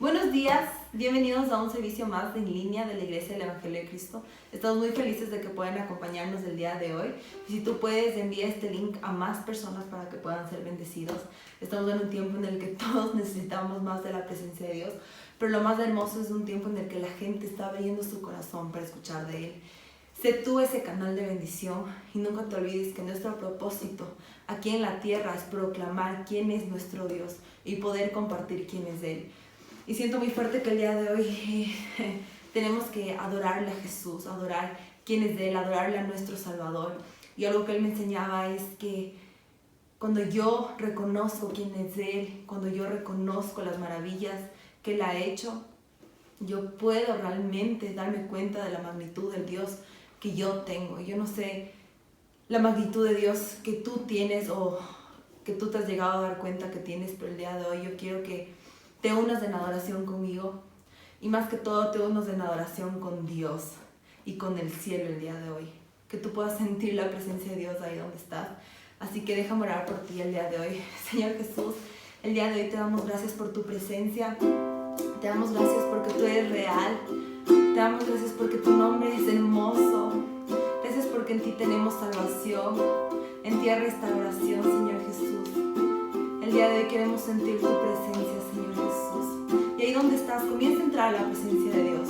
Buenos días, bienvenidos a un servicio más en línea de la Iglesia del Evangelio de Cristo. Estamos muy felices de que puedan acompañarnos el día de hoy. Y si tú puedes, envía este link a más personas para que puedan ser bendecidos. Estamos en un tiempo en el que todos necesitamos más de la presencia de Dios, pero lo más hermoso es un tiempo en el que la gente está abriendo su corazón para escuchar de Él. Sé tú ese canal de bendición y nunca te olvides que nuestro propósito aquí en la tierra es proclamar quién es nuestro Dios y poder compartir quién es Él. Y siento muy fuerte que el día de hoy tenemos que adorarle a Jesús, adorar quién es Él, adorarle a nuestro Salvador. Y algo que Él me enseñaba es que cuando yo reconozco quién es Él, cuando yo reconozco las maravillas que Él ha hecho, yo puedo realmente darme cuenta de la magnitud del Dios que yo tengo. Yo no sé la magnitud de Dios que tú tienes o que tú te has llegado a dar cuenta que tienes, pero el día de hoy yo quiero que te unas en adoración conmigo y más que todo te unas en adoración con Dios y con el cielo el día de hoy. Que tú puedas sentir la presencia de Dios ahí donde estás. Así que déjame orar por ti el día de hoy. Señor Jesús, el día de hoy te damos gracias por tu presencia. Te damos gracias porque tú eres real. Te damos gracias porque tu nombre es hermoso. Gracias porque en ti tenemos salvación. En ti hay restauración, Señor Jesús. El día de hoy queremos sentir tu presencia, Señor Jesús. Y ahí donde estás, comienza a entrar a la presencia de Dios.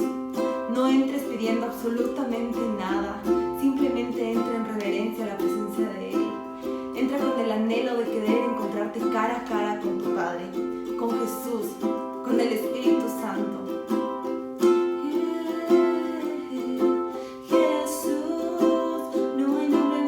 No entres pidiendo absolutamente nada. Simplemente entra en reverencia a la presencia de Él. Entra con el anhelo de querer encontrarte cara a cara con tu Padre, con Jesús, con el Espíritu Santo. No hay nombre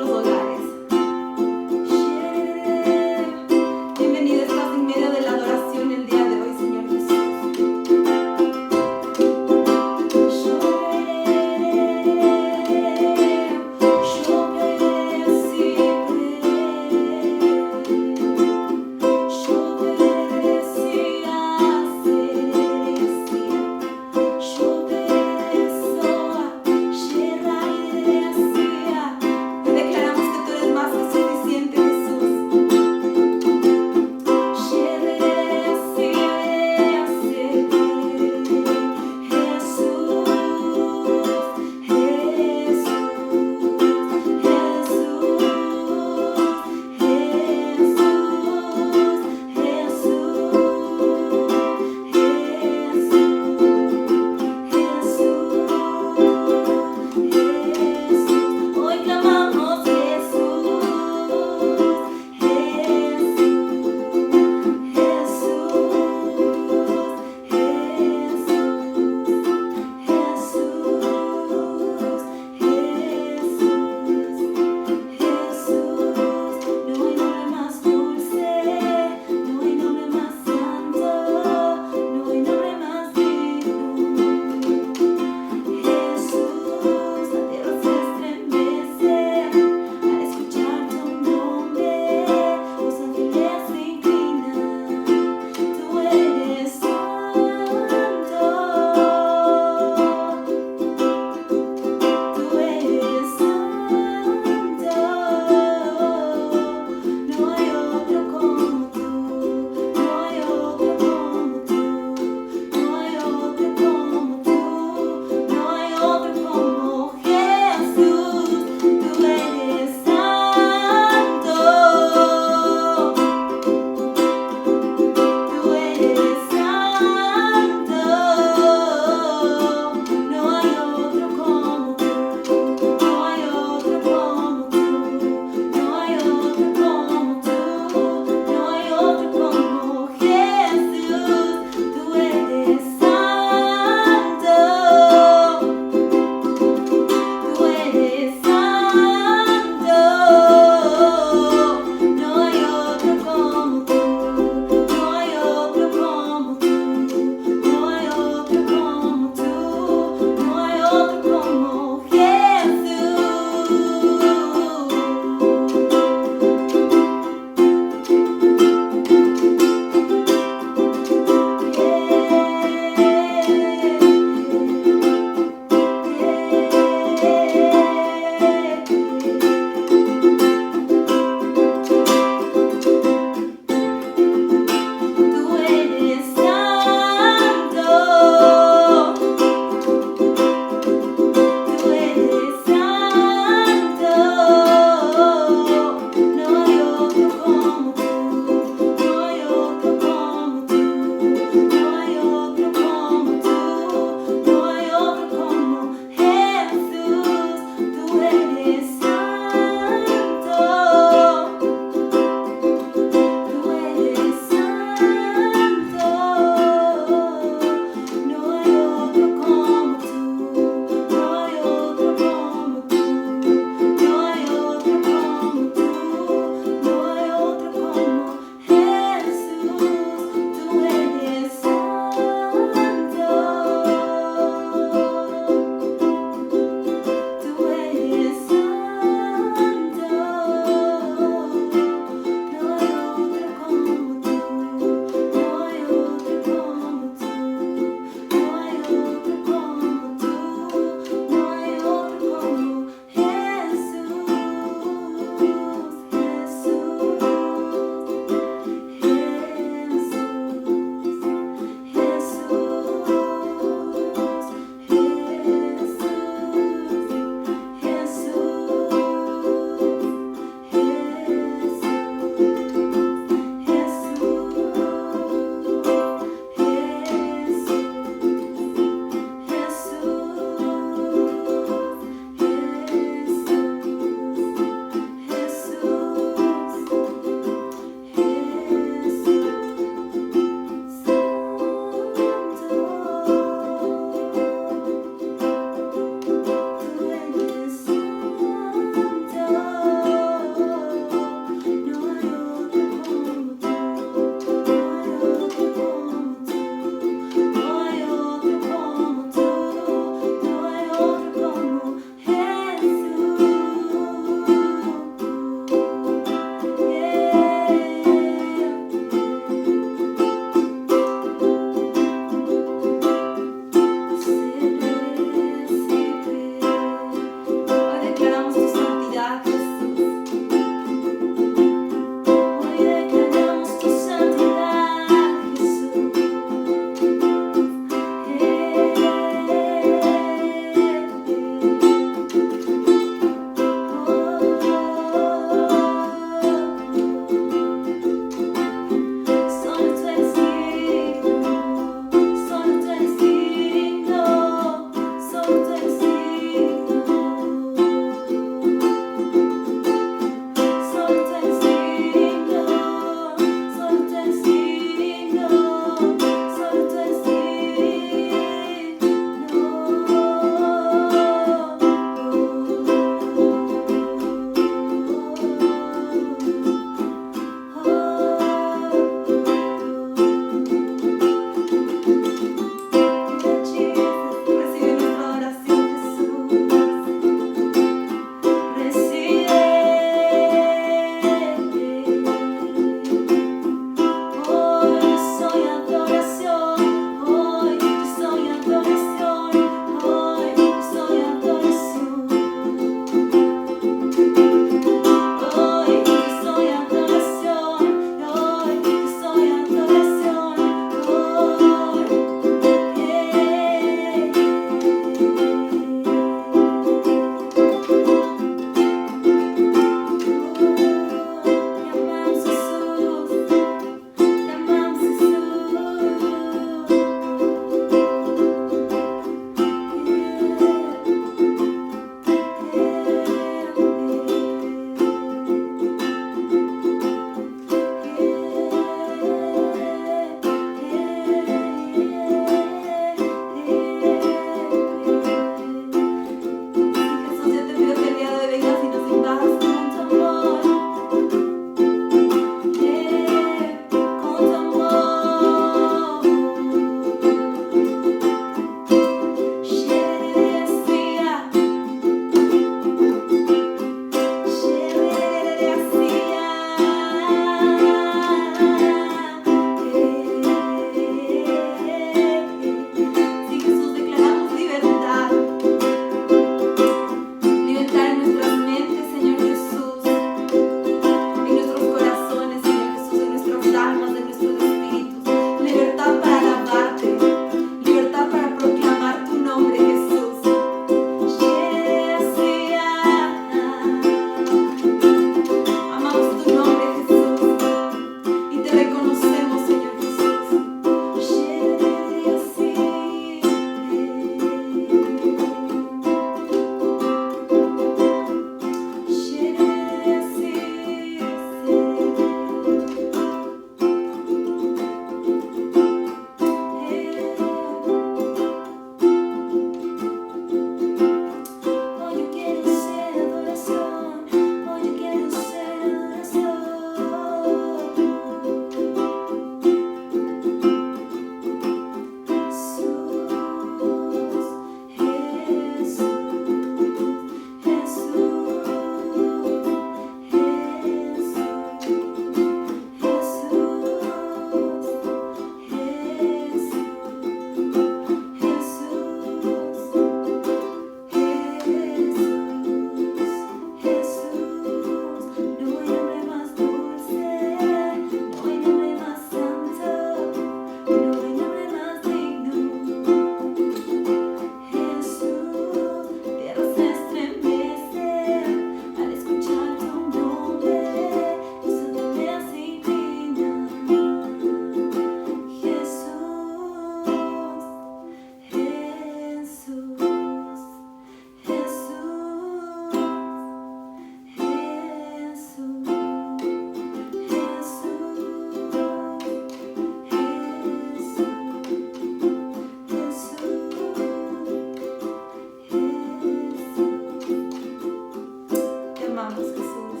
Jesús.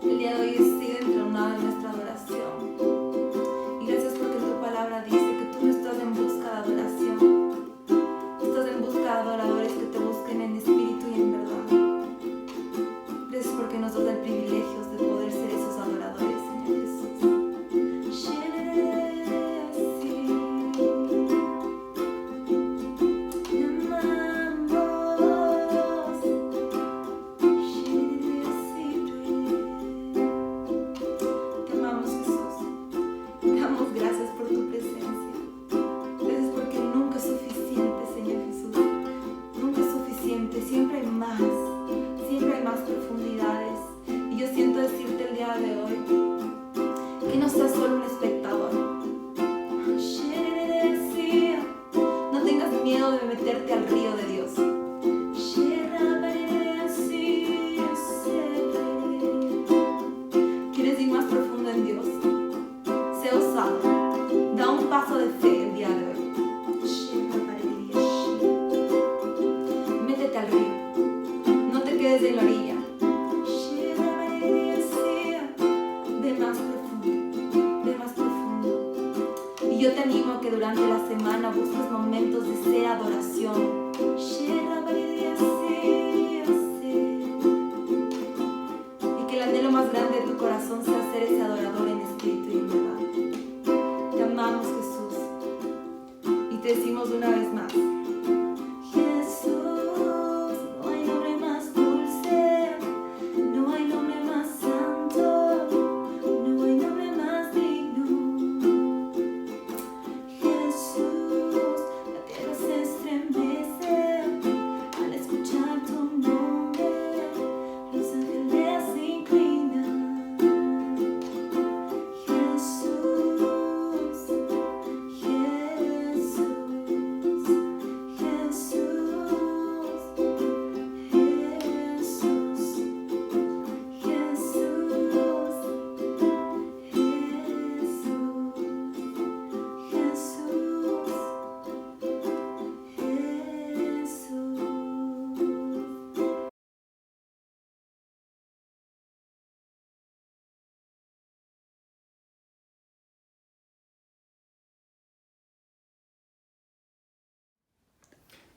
El día de hoy sigue entronado en nuestra adoración. Y gracias porque tu palabra dice que tú no estás en busca de adoración. Estás en busca de adoradores que te busquen en espíritu y en verdad. Gracias porque nos das el privilegio de poder ser esos adoradores, Señor Jesús. Yo te animo a que durante la semana busques momentos de ser adoración. Y que el anhelo más grande de tu corazón sea ser ese adorador en espíritu y en verdad. Te amamos, Jesús. Y te decimos una vez más.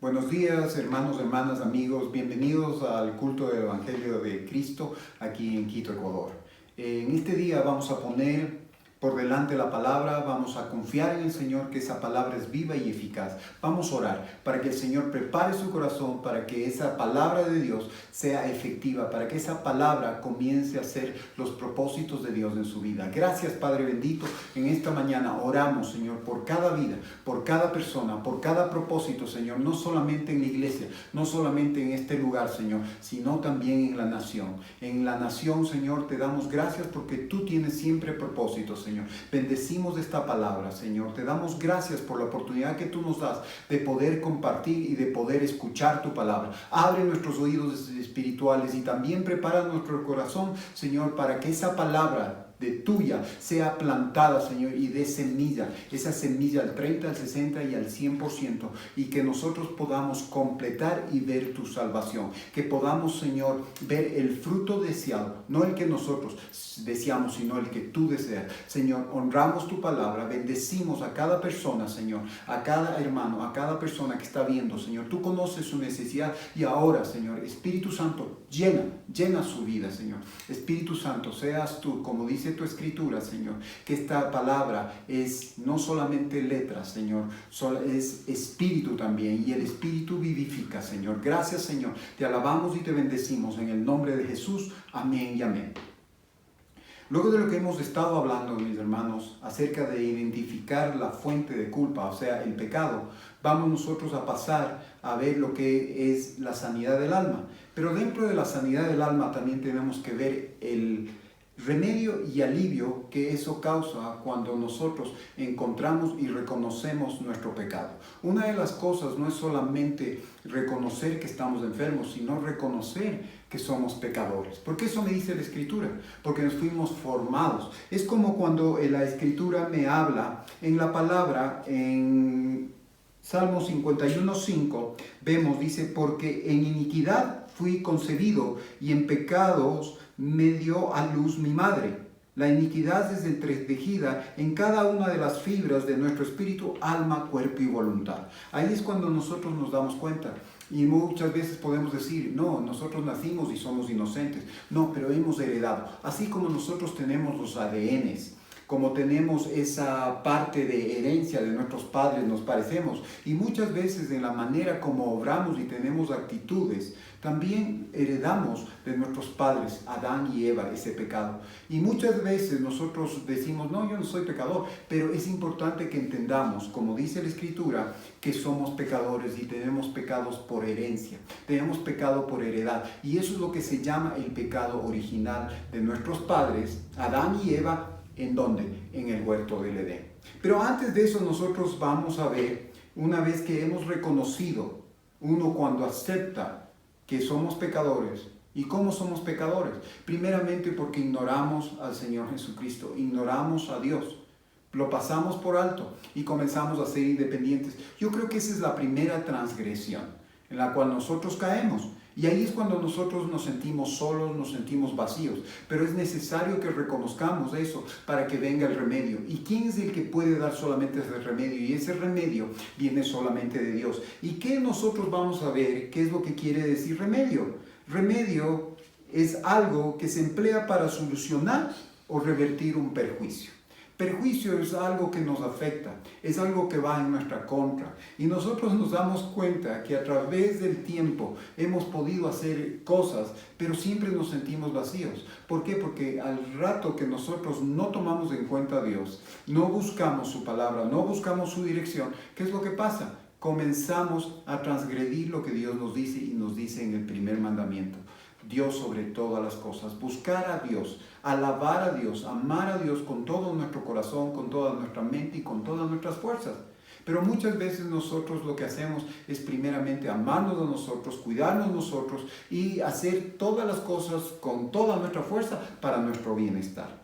Buenos días, hermanos, hermanas, amigos. Bienvenidos al culto del Evangelio de Cristo aquí en Quito, Ecuador. En este día vamos a poner por delante la palabra, vamos a confiar en el Señor que esa palabra es viva y eficaz. Vamos a orar para que el Señor prepare su corazón, para que esa palabra de Dios sea efectiva, para que esa palabra comience a hacer los propósitos de Dios en su vida. Gracias, Padre bendito. En esta mañana oramos, Señor, por cada vida, por cada persona, por cada propósito, Señor, no solamente en la iglesia, no solamente en este lugar, Señor, sino también en la nación. En la nación, Señor, te damos gracias porque tú tienes siempre propósitos, Señor. Bendecimos esta palabra, Señor. Te damos gracias por la oportunidad que tú nos das de poder compartir y de poder escuchar tu palabra. Abre nuestros oídos espirituales y también prepara nuestro corazón, Señor, para que esa palabra de tuya sea plantada, Señor, y de semilla, esa semilla al 30, al 60 y al 100%, y que nosotros podamos completar y ver tu salvación, que podamos, Señor, ver el fruto deseado, no el que nosotros deseamos, sino el que tú deseas. Señor, honramos tu palabra, bendecimos a cada persona, Señor, a cada hermano, a cada persona que está viendo, Señor. Tú conoces su necesidad y ahora, Señor, Espíritu Santo, llena su vida, Señor. Espíritu Santo, seas tú, como dice tu escritura, Señor, que esta palabra es no solamente letras, Señor, es espíritu también, y el espíritu vivifica, Señor. Gracias, Señor, te alabamos y te bendecimos en el nombre de Jesús. Amén y amén. Luego de lo que hemos estado hablando, mis hermanos, acerca de identificar la fuente de culpa, o sea, el pecado, vamos nosotros a pasar a ver lo que es la sanidad del alma. Pero dentro de la sanidad del alma también tenemos que ver el remedio y alivio que eso causa cuando nosotros encontramos y reconocemos nuestro pecado. Una de las cosas no es solamente reconocer que estamos enfermos, sino reconocer que somos pecadores. Porque eso me dice la Escritura, porque nos fuimos formados. Es como cuando la Escritura me habla en la palabra, en Salmo 51:5, vemos, dice, porque en iniquidad fui concebido y en pecados me dio a luz mi madre. La iniquidad es entretejida en cada una de las fibras de nuestro espíritu, alma, cuerpo y voluntad. Ahí es cuando nosotros nos damos cuenta. Y muchas veces podemos decir, no, nosotros nacimos y somos inocentes. No, pero hemos heredado. Así como nosotros tenemos los ADNs, como tenemos esa parte de herencia de nuestros padres, nos parecemos. Y muchas veces en la manera como obramos y tenemos actitudes, también heredamos de nuestros padres, Adán y Eva, ese pecado. Y muchas veces nosotros decimos, no, yo no soy pecador, pero es importante que entendamos, como dice la Escritura, que somos pecadores y tenemos pecados por herencia, tenemos pecado por heredad. Y eso es lo que se llama el pecado original de nuestros padres, Adán y Eva. ¿En dónde? En el huerto del Edén. Pero antes de eso nosotros vamos a ver, una vez que hemos reconocido, uno cuando acepta que somos pecadores. ¿Y cómo somos pecadores? Primeramente porque ignoramos al Señor Jesucristo, ignoramos a Dios, lo pasamos por alto y comenzamos a ser independientes. Yo creo que esa es la primera transgresión en la cual nosotros caemos. Y ahí es cuando nosotros nos sentimos solos, nos sentimos vacíos. Pero es necesario que reconozcamos eso para que venga el remedio. ¿Y quién es el que puede dar solamente ese remedio? Y ese remedio viene solamente de Dios. ¿Y qué nosotros vamos a ver? ¿Qué es lo que quiere decir remedio? Remedio es algo que se emplea para solucionar o revertir un perjuicio. Perjuicio es algo que nos afecta, es algo que va en nuestra contra. Y nosotros nos damos cuenta que a través del tiempo hemos podido hacer cosas, pero siempre nos sentimos vacíos. ¿Por qué? Porque al rato que nosotros no tomamos en cuenta a Dios, no buscamos su palabra, no buscamos su dirección, ¿qué es lo que pasa? Comenzamos a transgredir lo que Dios nos dice y nos dice en el primer mandamiento. Dios sobre todas las cosas, buscar a Dios, alabar a Dios, amar a Dios con todo nuestro corazón, con toda nuestra mente y con todas nuestras fuerzas. Pero muchas veces nosotros lo que hacemos es primeramente amarnos a nosotros, cuidarnos nosotros y hacer todas las cosas con toda nuestra fuerza para nuestro bienestar.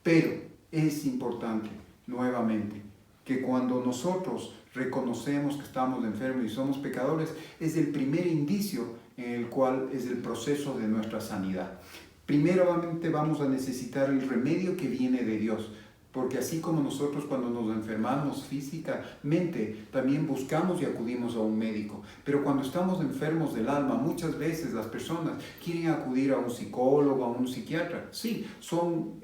Pero es importante, nuevamente, que cuando nosotros reconocemos que estamos enfermos y somos pecadores, es el primer indicio en el cual es el proceso de nuestra sanidad. Primeramente vamos a necesitar el remedio que viene de Dios, porque así como nosotros cuando nos enfermamos físicamente, también buscamos y acudimos a un médico. Pero cuando estamos enfermos del alma, muchas veces las personas quieren acudir a un psicólogo, a un psiquiatra. Sí, son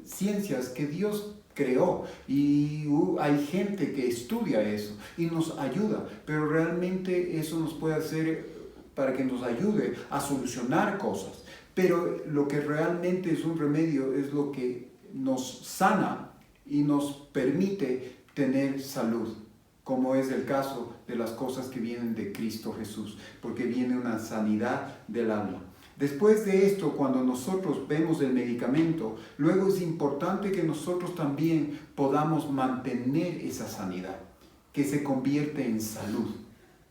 ciencias que Dios creó y hay gente que estudia eso y nos ayuda, pero realmente eso nos puede hacer para que nos ayude a solucionar cosas. Pero lo que realmente es un remedio es lo que nos sana y nos permite tener salud, como es el caso de las cosas que vienen de Cristo Jesús, porque viene una sanidad del alma. Después de esto, cuando nosotros vemos el medicamento, luego es importante que nosotros también podamos mantener esa sanidad, que se convierte en salud.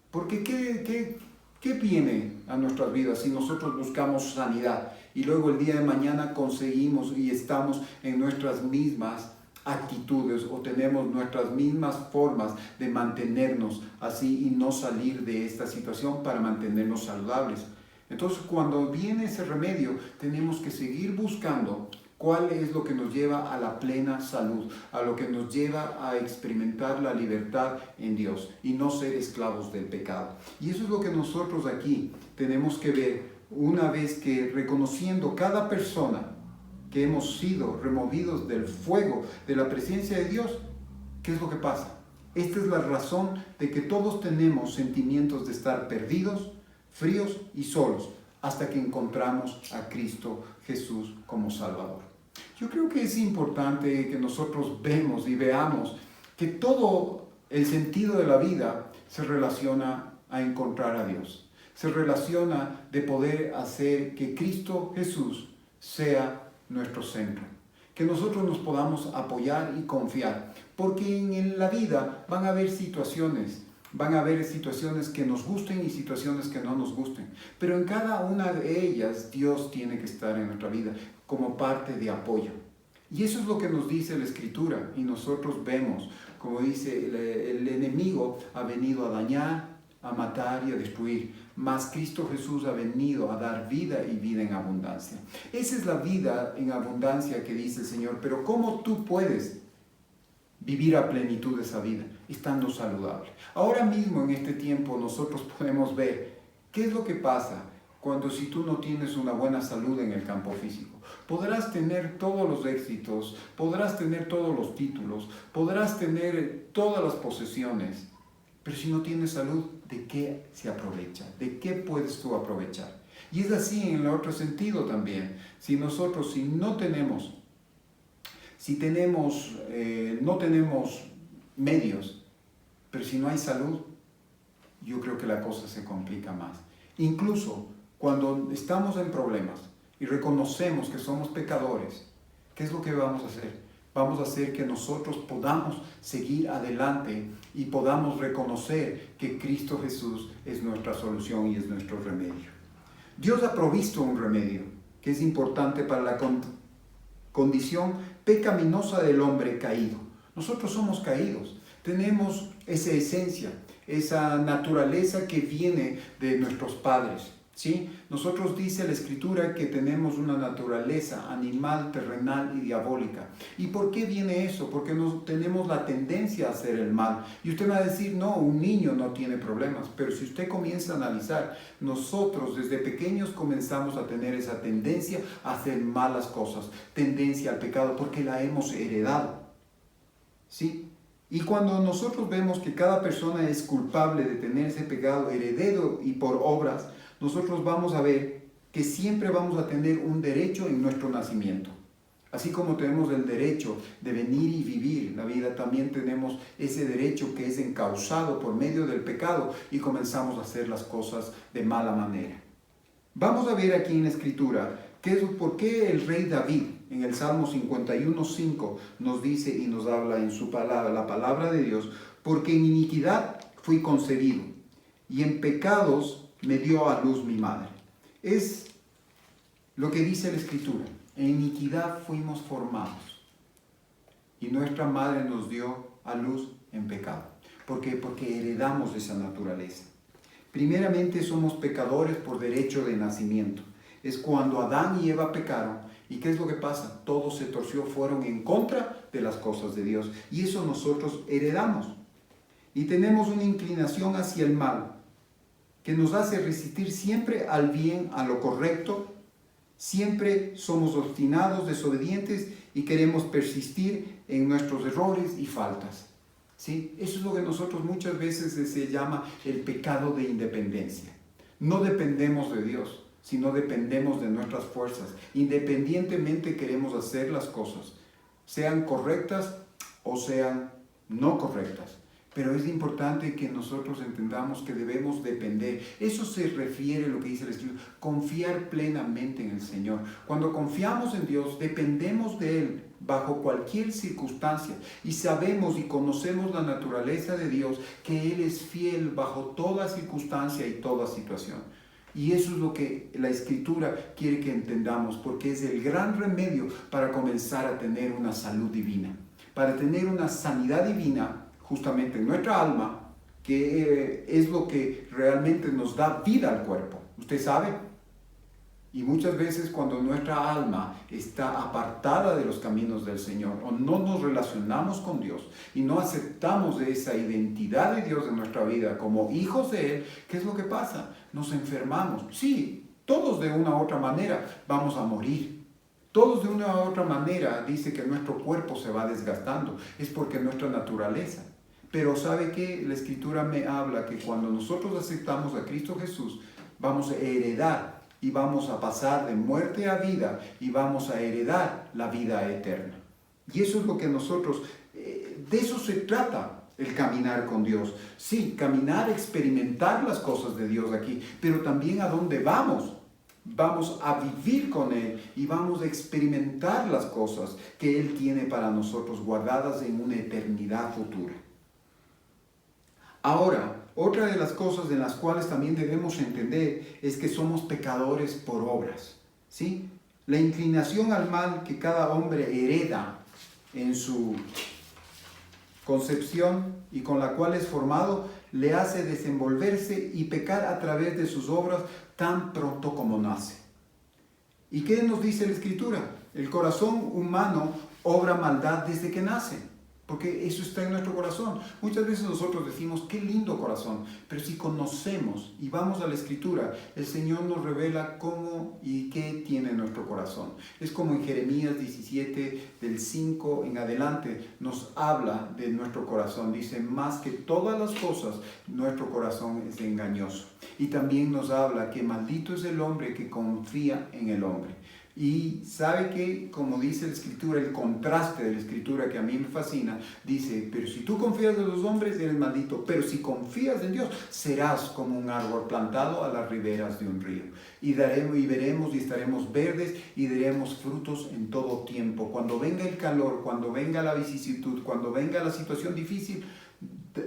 Porque ¿qué viene a nuestras vidas si nosotros buscamos sanidad y luego el día de mañana conseguimos y estamos en nuestras mismas actitudes o tenemos nuestras mismas formas de mantenernos así y no salir de esta situación para mantenernos saludables? Entonces, cuando viene ese remedio, tenemos que seguir buscando cuál es lo que nos lleva a la plena salud, a lo que nos lleva a experimentar la libertad en Dios y no ser esclavos del pecado. Y eso es lo que nosotros aquí tenemos que ver una vez que reconociendo cada persona que hemos sido removidos del fuego de la presencia de Dios, ¿qué es lo que pasa? Esta es la razón de que todos tenemos sentimientos de estar perdidos, fríos y solos, hasta que encontramos a Cristo Jesús como Salvador. Yo creo que es importante que nosotros vemos y veamos que todo el sentido de la vida se relaciona a encontrar a Dios. Se relaciona de poder hacer que Cristo Jesús sea nuestro centro. Que nosotros nos podamos apoyar y confiar. Porque en la vida van a haber situaciones que nos gusten y situaciones que no nos gusten. Pero en cada una de ellas Dios tiene que estar en nuestra vida como parte de apoyo. Y eso es lo que nos dice la Escritura. Y nosotros vemos, como dice, el enemigo ha venido a dañar, a matar y a destruir, mas Cristo Jesús ha venido a dar vida y vida en abundancia. Esa es la vida en abundancia que dice el Señor, pero ¿cómo tú puedes vivir a plenitud esa vida? Estando saludable. Ahora mismo en este tiempo nosotros podemos ver qué es lo que pasa cuando si tú no tienes una buena salud en el campo físico. Podrás tener todos los éxitos, podrás tener todos los títulos, podrás tener todas las posesiones, pero si no tienes salud, ¿de qué se aprovecha? ¿De qué puedes tú aprovechar? Y es así en el otro sentido también. Si nosotros, no tenemos medios, pero si no hay salud, yo creo que la cosa se complica más. Incluso cuando estamos en problemas y reconocemos que somos pecadores, ¿qué es lo que vamos a hacer? Vamos a hacer que nosotros podamos seguir adelante y podamos reconocer que Cristo Jesús es nuestra solución y es nuestro remedio. Dios ha provisto un remedio que es importante para la condición pecaminosa del hombre caído. Nosotros somos caídos, tenemos esa esencia, esa naturaleza que viene de nuestros padres, ¿sí? Nosotros dice la Escritura que tenemos una naturaleza animal, terrenal y diabólica. ¿Y por qué viene eso? Porque tenemos la tendencia a hacer el mal. Y usted va a decir, no, un niño no tiene problemas. Pero si usted comienza a analizar, nosotros desde pequeños comenzamos a tener esa tendencia a hacer malas cosas, tendencia al pecado, porque la hemos heredado, ¿sí? Y cuando nosotros vemos que cada persona es culpable de tener ese pecado heredero y por obras, nosotros vamos a ver que siempre vamos a tener un derecho en nuestro nacimiento. Así como tenemos el derecho de venir y vivir la vida, también tenemos ese derecho que es encausado por medio del pecado y comenzamos a hacer las cosas de mala manera. Vamos a ver aquí en la Escritura por qué el rey David en el Salmo 51:5 nos dice y nos habla en su palabra, la palabra de Dios, porque en iniquidad fui concebido y en pecados me dio a luz mi madre. Es lo que dice la Escritura. En iniquidad fuimos formados y nuestra madre nos dio a luz en pecado. ¿Por qué? Porque heredamos esa naturaleza. Primeramente somos pecadores por derecho de nacimiento. Es cuando Adán y Eva pecaron. ¿Y qué es lo que pasa? Todo se torció, fueron en contra de las cosas de Dios. Y eso nosotros heredamos. Y tenemos una inclinación hacia el mal, que nos hace resistir siempre al bien, a lo correcto. Siempre somos obstinados, desobedientes y queremos persistir en nuestros errores y faltas, ¿sí? Eso es lo que nosotros muchas veces se llama el pecado de independencia. No dependemos de Dios, sino dependemos de nuestras fuerzas. Independientemente queremos hacer las cosas, sean correctas o sean no correctas. Pero es importante que nosotros entendamos que debemos depender. Eso se refiere a lo que dice el Escritura, confiar plenamente en el Señor. Cuando confiamos en Dios, dependemos de Él bajo cualquier circunstancia. Y sabemos y conocemos la naturaleza de Dios, que Él es fiel bajo toda circunstancia y toda situación. Y eso es lo que la Escritura quiere que entendamos, porque es el gran remedio para comenzar a tener una salud divina, para tener una sanidad divina, justamente en nuestra alma, que es lo que realmente nos da vida al cuerpo. ¿Usted sabe? Y muchas veces cuando nuestra alma está apartada de los caminos del Señor, o no nos relacionamos con Dios y no aceptamos esa identidad de Dios en nuestra vida como hijos de Él, ¿qué es lo que pasa? Nos enfermamos. Sí, todos de una u otra manera vamos a morir. Todos de una u otra manera dice que nuestro cuerpo se va desgastando. Es porque nuestra naturaleza. Pero ¿sabe qué? La Escritura me habla que cuando nosotros aceptamos a Cristo Jesús, vamos a heredar y vamos a pasar de muerte a vida y vamos a heredar la vida eterna. Y eso es lo que nosotros, de eso se trata el caminar con Dios. Sí, caminar, experimentar las cosas de Dios aquí, pero también a dónde vamos. Vamos a vivir con Él y vamos a experimentar las cosas que Él tiene para nosotros guardadas en una eternidad futura. Ahora, otra de las cosas en las cuales también debemos entender es que somos pecadores por obras, ¿sí? La inclinación al mal que cada hombre hereda en su concepción y con la cual es formado le hace desenvolverse y pecar a través de sus obras tan pronto como nace. ¿Y qué nos dice la Escritura? El corazón humano obra maldad desde que nace, porque eso está en nuestro corazón. Muchas veces nosotros decimos, qué lindo corazón, pero si conocemos y vamos a la Escritura, el Señor nos revela cómo y qué tiene nuestro corazón. Es como en Jeremías 17, del 5 en adelante, nos habla de nuestro corazón. Dice, más que todas las cosas, nuestro corazón es engañoso. Y también nos habla que maldito es el hombre que confía en el hombre. Y sabe que, como dice la Escritura, el contraste de la Escritura que a mí me fascina, dice, pero si tú confías en los hombres, eres maldito, pero si confías en Dios, serás como un árbol plantado a las riberas de un río. Y veremos y estaremos verdes y daremos frutos en todo tiempo. Cuando venga el calor, cuando venga la vicisitud, cuando venga la situación difícil,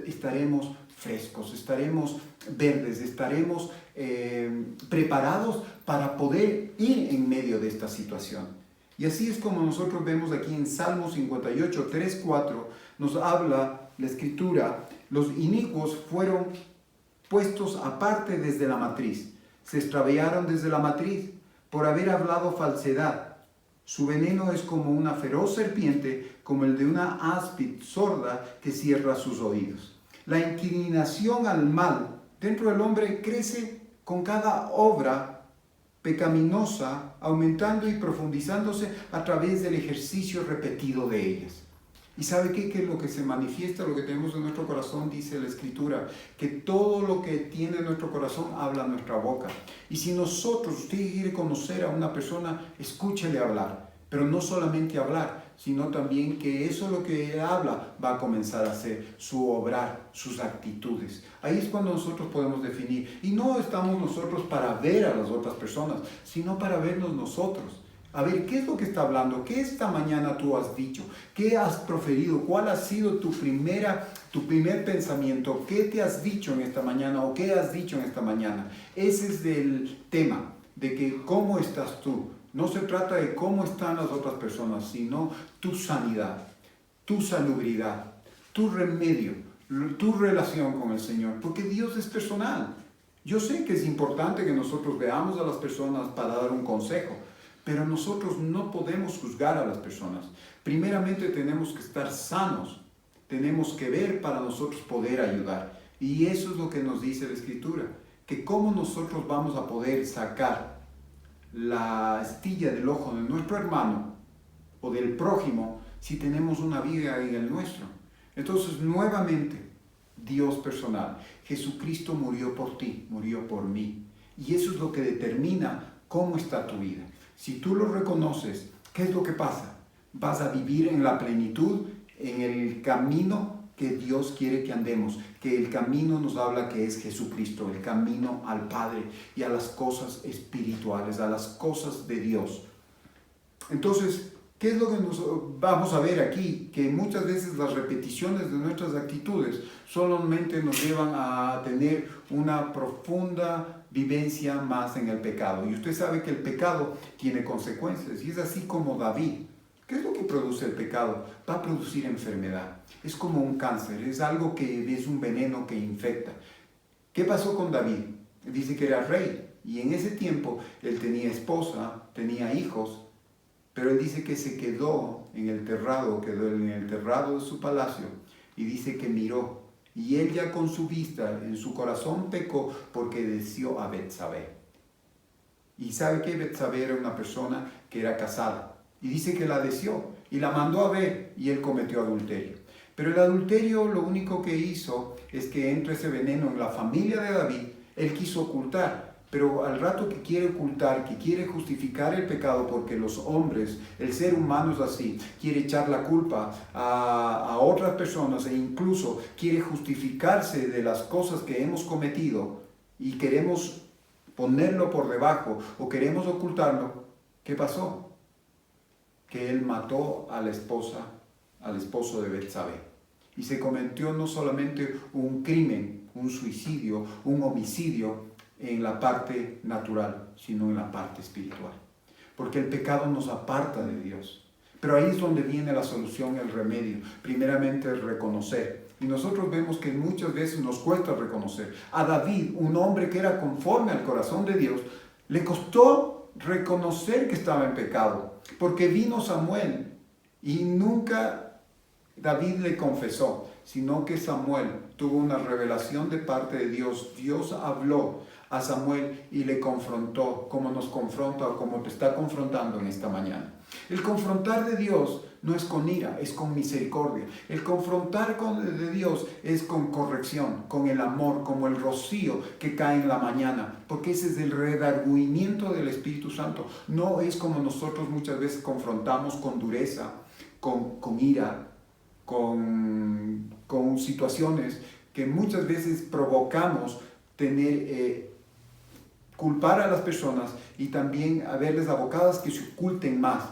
estaremos frescos, estaremos verdes, estaremos preparados para poder ir en medio de esta situación. Y así es como nosotros vemos aquí en Salmo 58, 3, 4, nos habla la Escritura, los inicuos fueron puestos aparte desde la matriz, se extraviaron desde la matriz por haber hablado falsedad. Su veneno es como una feroz serpiente, como el de una áspid sorda que cierra sus oídos. La inclinación al mal dentro del hombre crece con cada obra pecaminosa, aumentando y profundizándose a través del ejercicio repetido de ellas. ¿Y sabe qué? Que lo que se manifiesta, lo que tenemos en nuestro corazón, dice la Escritura, que todo lo que tiene nuestro corazón habla nuestra boca. Y si nosotros, usted quiere conocer a una persona, escúchele hablar, pero no solamente hablar, sino también que eso lo que habla va a comenzar a ser su obrar, sus actitudes. Ahí es cuando nosotros podemos definir. Y no estamos nosotros para ver a las otras personas, sino para vernos nosotros. A ver, ¿qué es lo que está hablando? ¿Qué esta mañana tú has dicho? ¿Qué has proferido? ¿Cuál ha sido tu primer pensamiento? ¿Qué te has dicho en esta mañana o qué has dicho en esta mañana? Ese es el tema, de que cómo estás tú. No se trata de cómo están las otras personas, sino tu sanidad, tu salubridad, tu remedio, tu relación con el Señor, porque Dios es personal. Yo sé que es importante que nosotros veamos a las personas para dar un consejo, pero nosotros no podemos juzgar a las personas. Primeramente tenemos que estar sanos, tenemos que ver para nosotros poder ayudar. Y eso es lo que nos dice la Escritura, que cómo nosotros vamos a poder sacar la astilla del ojo de nuestro hermano o del prójimo si tenemos una viga en el nuestro. Entonces, nuevamente, Dios personal, Jesucristo murió por ti, murió por mí. Y eso es lo que determina cómo está tu vida. Si tú lo reconoces, ¿qué es lo que pasa? Vas a vivir en la plenitud, en el camino que Dios quiere que andemos, que el camino nos habla que es Jesucristo, el camino al Padre y a las cosas espirituales, a las cosas de Dios. Entonces, ¿qué es lo que nos vamos a ver aquí? Que muchas veces las repeticiones de nuestras actitudes solamente nos llevan a tener una profunda vivencia más en el pecado. Y usted sabe que el pecado tiene consecuencias, y es así como David. ¿Qué es lo que produce el pecado? Va a producir enfermedad. Es como un cáncer, es algo que es un veneno que infecta. ¿Qué pasó con David? Dice que era rey, y en ese tiempo él tenía esposa, tenía hijos, pero él dice que se quedó en el terrado de su palacio, y dice que miró, y él ya con su vista, en su corazón pecó porque deseó a Betsabé. Y sabe que Betsabé era una persona que era casada, y dice que la deseó, y la mandó a ver, y él cometió adulterio. Pero el adulterio lo único que hizo es que entra ese veneno en la familia de David. Él quiso ocultar, pero al rato que quiere ocultar, que quiere justificar el pecado, porque los hombres, el ser humano es así, quiere echar la culpa a otras personas e incluso quiere justificarse de las cosas que hemos cometido y queremos ponerlo por debajo o queremos ocultarlo. ¿Qué pasó? Que él mató a la esposa, al esposo de Betsabé. Y se cometió no solamente un crimen, un suicidio, un homicidio en la parte natural, sino en la parte espiritual. Porque el pecado nos aparta de Dios. Pero ahí es donde viene la solución, el remedio. Primeramente, reconocer. Y nosotros vemos que muchas veces nos cuesta reconocer. A David, un hombre que era conforme al corazón de Dios, le costó reconocer que estaba en pecado, porque vino Samuel y nunca David le confesó, sino que Samuel tuvo una revelación de parte de Dios. Dios habló a Samuel y le confrontó, como nos confronta o como te está confrontando en esta mañana. El confrontar de Dios no es con ira, es con misericordia. El confrontar de Dios es con corrección, con el amor, como el rocío que cae en la mañana, porque ese es el redargüimiento del Espíritu Santo. No es como nosotros muchas veces confrontamos con dureza, con ira, con situaciones que muchas veces provocamos culpar a las personas y también a verles abocadas que se oculten más.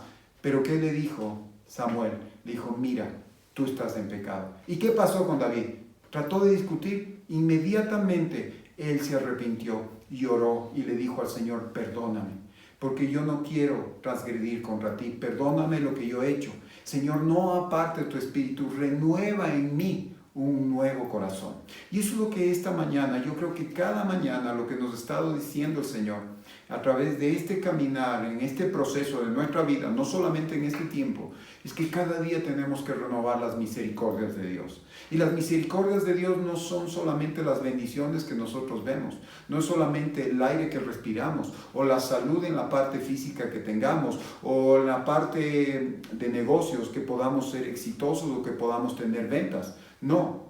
Pero ¿qué le dijo Samuel? Le dijo, mira, tú estás en pecado. ¿Y qué pasó con David? Trató de discutir, inmediatamente él se arrepintió y oró y le dijo al Señor, perdóname, porque yo no quiero transgredir contra ti, perdóname lo que yo he hecho. Señor, no aparte tu espíritu, renueva en mí un nuevo corazón. Y eso es lo que esta mañana, yo creo que cada mañana lo que nos ha estado diciendo el Señor, a través de este caminar, en este proceso de nuestra vida, no solamente en este tiempo, es que cada día tenemos que renovar las misericordias de Dios. Y las misericordias de Dios no son solamente las bendiciones que nosotros vemos, no es solamente el aire que respiramos, o la salud en la parte física que tengamos, o en la parte de negocios que podamos ser exitosos o que podamos tener ventas. No.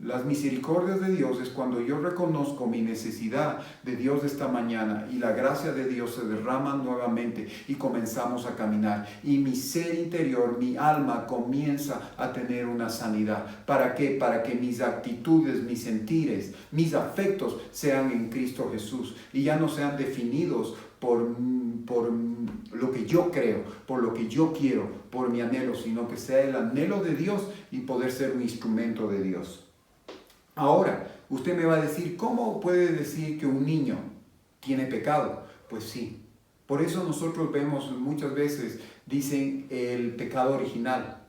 Las misericordias de Dios es cuando yo reconozco mi necesidad de Dios de esta mañana y la gracia de Dios se derrama nuevamente y comenzamos a caminar. Y mi ser interior, mi alma comienza a tener una sanidad. ¿Para qué? Para que mis actitudes, mis sentires, mis afectos sean en Cristo Jesús y ya no sean definidos por lo que yo creo, por lo que yo quiero, por mi anhelo, sino que sea el anhelo de Dios y poder ser un instrumento de Dios. Ahora, usted me va a decir, ¿cómo puede decir que un niño tiene pecado? Pues sí. Por eso nosotros vemos muchas veces, dicen el pecado original.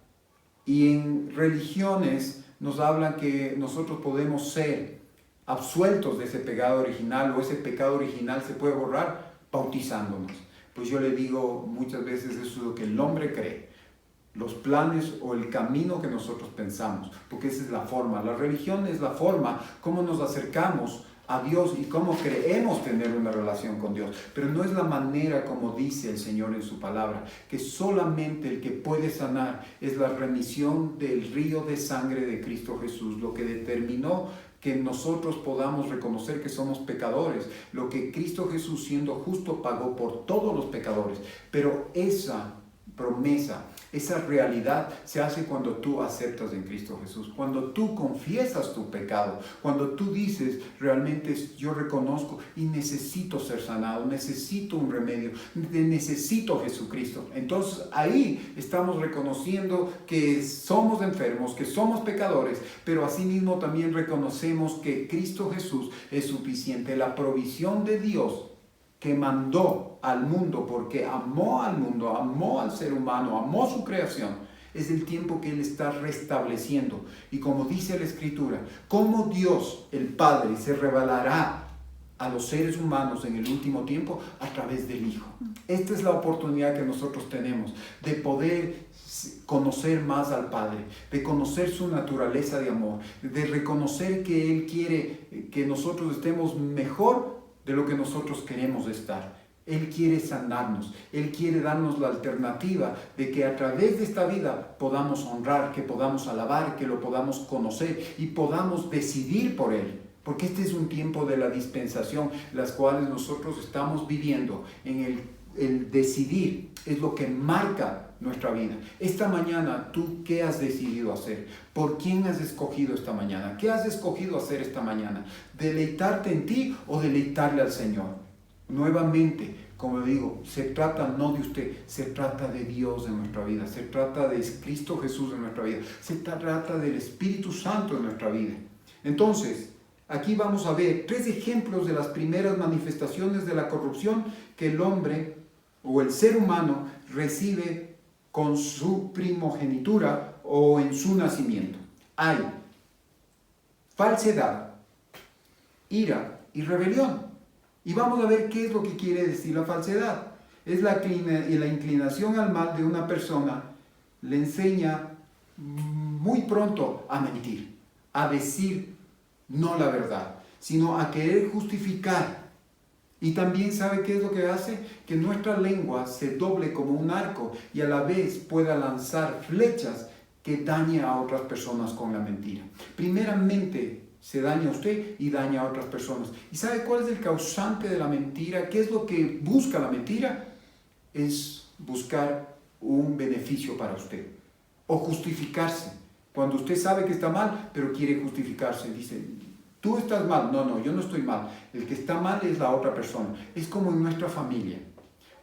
Y en religiones nos hablan que nosotros podemos ser absueltos de ese pecado original o ese pecado original se puede borrar bautizándonos. Pues yo le digo muchas veces eso es lo que el hombre cree. Los planes o el camino que nosotros pensamos, porque esa es la forma. La religión es la forma, cómo nos acercamos a Dios y cómo creemos tener una relación con Dios, pero no es la manera como dice el Señor en su palabra, que solamente el que puede sanar es la remisión del río de sangre de Cristo Jesús, lo que determinó que nosotros podamos reconocer que somos pecadores, lo que Cristo Jesús siendo justo pagó por todos los pecadores, pero esa promesa, esa realidad se hace cuando tú aceptas en Cristo Jesús, cuando tú confiesas tu pecado, cuando tú dices realmente yo reconozco y necesito ser sanado, necesito un remedio, necesito Jesucristo. Entonces ahí estamos reconociendo que somos enfermos, que somos pecadores, pero asimismo también reconocemos que Cristo Jesús es suficiente, la provisión de Dios que mandó al mundo, porque amó al mundo, amó al ser humano, amó su creación, es el tiempo que Él está restableciendo. Y como dice la Escritura, cómo Dios, el Padre, se revelará a los seres humanos en el último tiempo a través del Hijo. Esta es la oportunidad que nosotros tenemos de poder conocer más al Padre, de conocer su naturaleza de amor, de reconocer que Él quiere que nosotros estemos mejor de lo que nosotros queremos estar. Él quiere sanarnos, Él quiere darnos la alternativa de que a través de esta vida podamos honrar, que podamos alabar, que lo podamos conocer y podamos decidir por Él. Porque este es un tiempo de la dispensación, las cuales nosotros estamos viviendo en el decidir, es lo que marca nuestra vida. Esta mañana, ¿tú qué has decidido hacer? ¿Por quién has escogido esta mañana? ¿Qué has escogido hacer esta mañana? ¿Deleitarte en ti o deleitarle al Señor? Nuevamente, como digo, se trata no de usted, se trata de Dios en nuestra vida, se trata de Cristo Jesús en nuestra vida, se trata del Espíritu Santo en nuestra vida. Entonces, aquí vamos a ver 3 ejemplos de las primeras manifestaciones de la corrupción que el hombre o el ser humano recibe con su primogenitura o en su nacimiento. Hay falsedad, ira y rebelión. Y vamos a ver qué es lo que quiere decir la falsedad. Es la inclinación al mal de una persona, le enseña muy pronto a mentir, a decir no la verdad, sino a querer justificar. Y también sabe qué es lo que hace, que nuestra lengua se doble como un arco y a la vez pueda lanzar flechas que dañe a otras personas con la mentira. Primeramente se daña a usted y daña a otras personas. ¿Y sabe cuál es el causante de la mentira? ¿Qué es lo que busca la mentira? Es buscar un beneficio para usted o justificarse. Cuando usted sabe que está mal, pero quiere justificarse, dice, tú estás mal. No, yo no estoy mal. El que está mal es la otra persona. Es como en nuestra familia.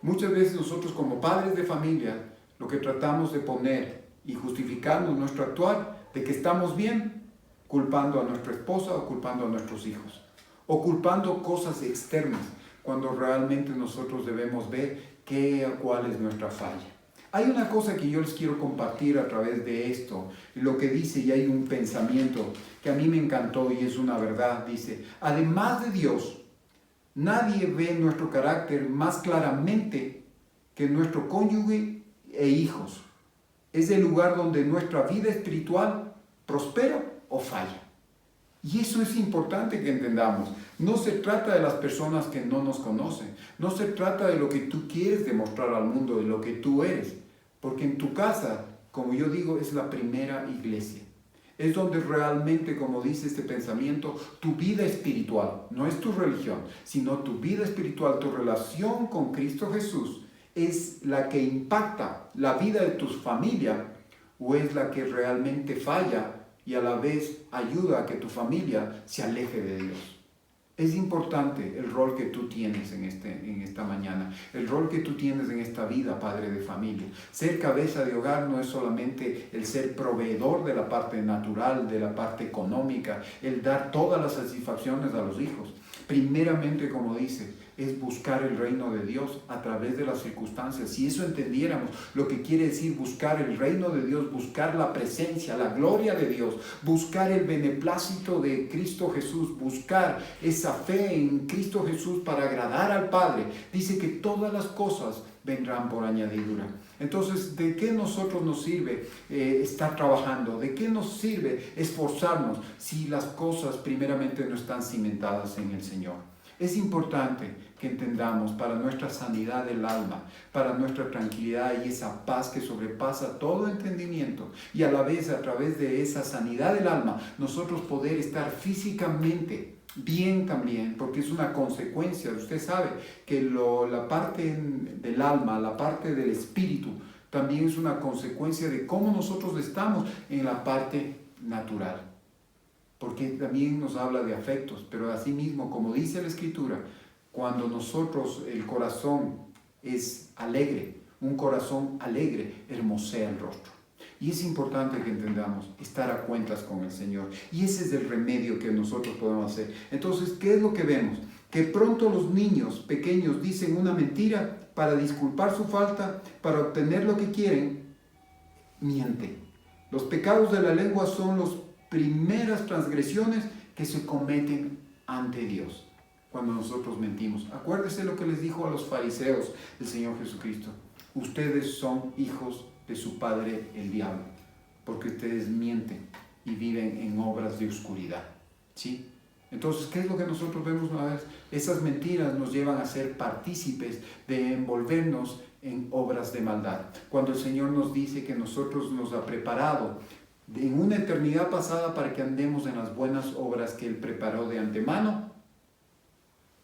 Muchas veces nosotros como padres de familia, lo que tratamos de poner y justificarnos nuestro actuar de que estamos bien, culpando a nuestra esposa o culpando a nuestros hijos, o culpando cosas externas, cuando realmente nosotros debemos ver cuál es nuestra falla. Hay una cosa que yo les quiero compartir a través de esto, lo que dice, y hay un pensamiento que a mí me encantó y es una verdad, dice, además de Dios, nadie ve nuestro carácter más claramente que nuestro cónyuge e hijos. Es el lugar donde nuestra vida espiritual prospera o falla. Y eso es importante que entendamos. No se trata de las personas que no nos conocen. No se trata de lo que tú quieres demostrar al mundo, de lo que tú eres. Porque en tu casa, como yo digo, es la primera iglesia. Es donde realmente, como dice este pensamiento, tu vida espiritual, no es tu religión, sino tu vida espiritual, tu relación con Cristo Jesús, es la que impacta la vida de tu familia o es la que realmente falla y a la vez ayuda a que tu familia se aleje de Dios. Es importante el rol que tú tienes en esta mañana, el rol que tú tienes en esta vida, padre de familia. Ser cabeza de hogar no es solamente el ser proveedor de la parte natural, de la parte económica, el dar todas las satisfacciones a los hijos. Primeramente, como dice, es buscar el reino de Dios a través de las circunstancias. Si eso entendiéramos, lo que quiere decir buscar el reino de Dios, buscar la presencia, la gloria de Dios, buscar el beneplácito de Cristo Jesús, buscar esa fe en Cristo Jesús para agradar al Padre. Dice que todas las cosas vendrán por añadidura. Entonces, ¿de qué nosotros nos sirve estar trabajando? ¿De qué nos sirve esforzarnos si las cosas primeramente no están cimentadas en el Señor? Es importante que entendamos para nuestra sanidad del alma, para nuestra tranquilidad y esa paz que sobrepasa todo entendimiento y a la vez a través de esa sanidad del alma nosotros poder estar físicamente bien también, porque es una consecuencia. Usted sabe que la parte del alma, la parte del espíritu también es una consecuencia de cómo nosotros estamos en la parte natural. Porque también nos habla de afectos, pero asimismo, como dice la Escritura, cuando nosotros, el corazón es alegre, un corazón alegre hermosea el rostro. Y es importante que entendamos, estar a cuentas con el Señor. Y ese es el remedio que nosotros podemos hacer. Entonces, ¿qué es lo que vemos? Que pronto los niños pequeños dicen una mentira para disculpar su falta, para obtener lo que quieren, mienten. Los pecados de la lengua son las primeras transgresiones que se cometen ante Dios cuando nosotros mentimos. Acuérdese lo que les dijo a los fariseos el Señor Jesucristo. Ustedes son hijos de su padre el diablo, porque ustedes mienten y viven en obras de oscuridad. ¿Sí? Entonces, ¿qué es lo que nosotros vemos una vez? Esas mentiras nos llevan a ser partícipes de envolvernos en obras de maldad. Cuando el Señor nos dice que nosotros nos ha preparado en una eternidad pasada para que andemos en las buenas obras que Él preparó de antemano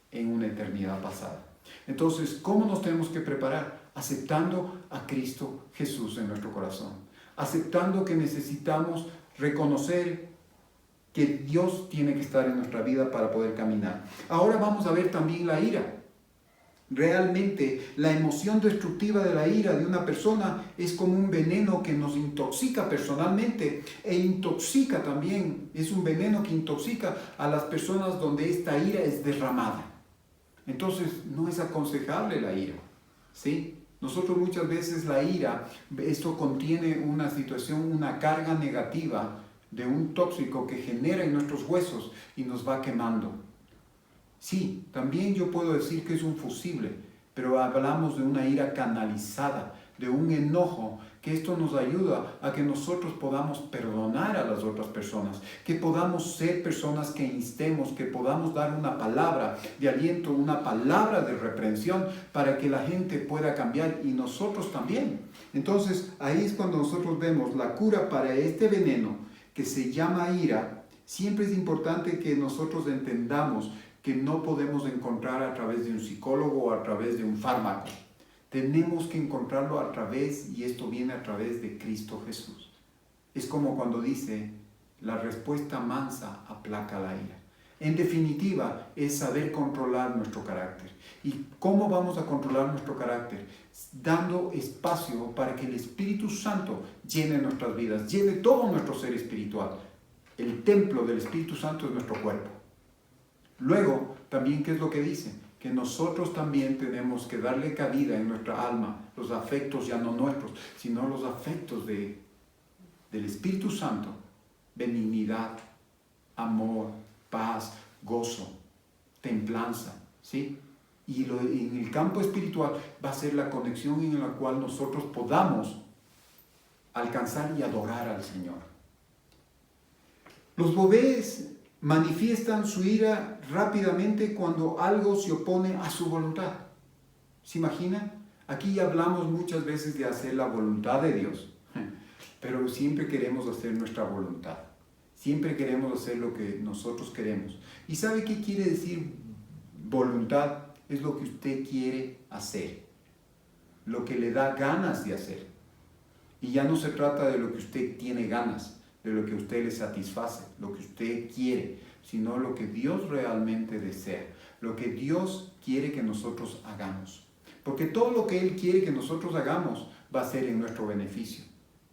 en una eternidad pasada. Entonces, ¿cómo nos tenemos que preparar? Aceptando a Cristo Jesús en nuestro corazón. Aceptando que necesitamos reconocer que Dios tiene que estar en nuestra vida para poder caminar. Ahora vamos a ver también la ira. Realmente la emoción destructiva de la ira de una persona es como un veneno que nos intoxica personalmente e intoxica también, es un veneno que intoxica a las personas donde esta ira es derramada. Entonces no es aconsejable la ira, ¿sí? Nosotros muchas veces la ira, esto contiene una situación, una carga negativa, de un tóxico que genera en nuestros huesos y nos va quemando. Sí, también yo puedo decir que es un fusible, pero hablamos de una ira canalizada, de un enojo, que esto nos ayuda a que nosotros podamos perdonar a las otras personas, que podamos ser personas que instemos, que podamos dar una palabra de aliento, una palabra de reprensión para que la gente pueda cambiar y nosotros también. Entonces, ahí es cuando nosotros vemos la cura para este veneno que se llama ira. Siempre es importante que nosotros entendamos que no podemos encontrar a través de un psicólogo o a través de un fármaco. Tenemos que encontrarlo a través, y esto viene a través de Cristo Jesús. Es como cuando dice, la respuesta mansa aplaca la ira. En definitiva, es saber controlar nuestro carácter. ¿Y cómo vamos a controlar nuestro carácter? Dando espacio para que el Espíritu Santo llene nuestras vidas, llene todo nuestro ser espiritual. El templo del Espíritu Santo es nuestro cuerpo. Luego, también, ¿qué es lo que dice? Que nosotros también tenemos que darle cabida en nuestra alma, los afectos ya no nuestros, sino los afectos del Espíritu Santo, benignidad, amor, paz, gozo, templanza, ¿sí? Y en el campo espiritual va a ser la conexión en la cual nosotros podamos alcanzar y adorar al Señor. Los bebés manifiestan su ira rápidamente cuando algo se opone a su voluntad. ¿Se imaginan? Aquí ya hablamos muchas veces de hacer la voluntad de Dios, pero siempre queremos hacer nuestra voluntad. Siempre queremos hacer lo que nosotros queremos. ¿Y sabe qué quiere decir voluntad? Es lo que usted quiere hacer, lo que le da ganas de hacer. Y ya no se trata de lo que usted tiene ganas, de lo que a usted le satisface, lo que usted quiere, sino lo que Dios realmente desea, lo que Dios quiere que nosotros hagamos. Porque todo lo que Él quiere que nosotros hagamos va a ser en nuestro beneficio.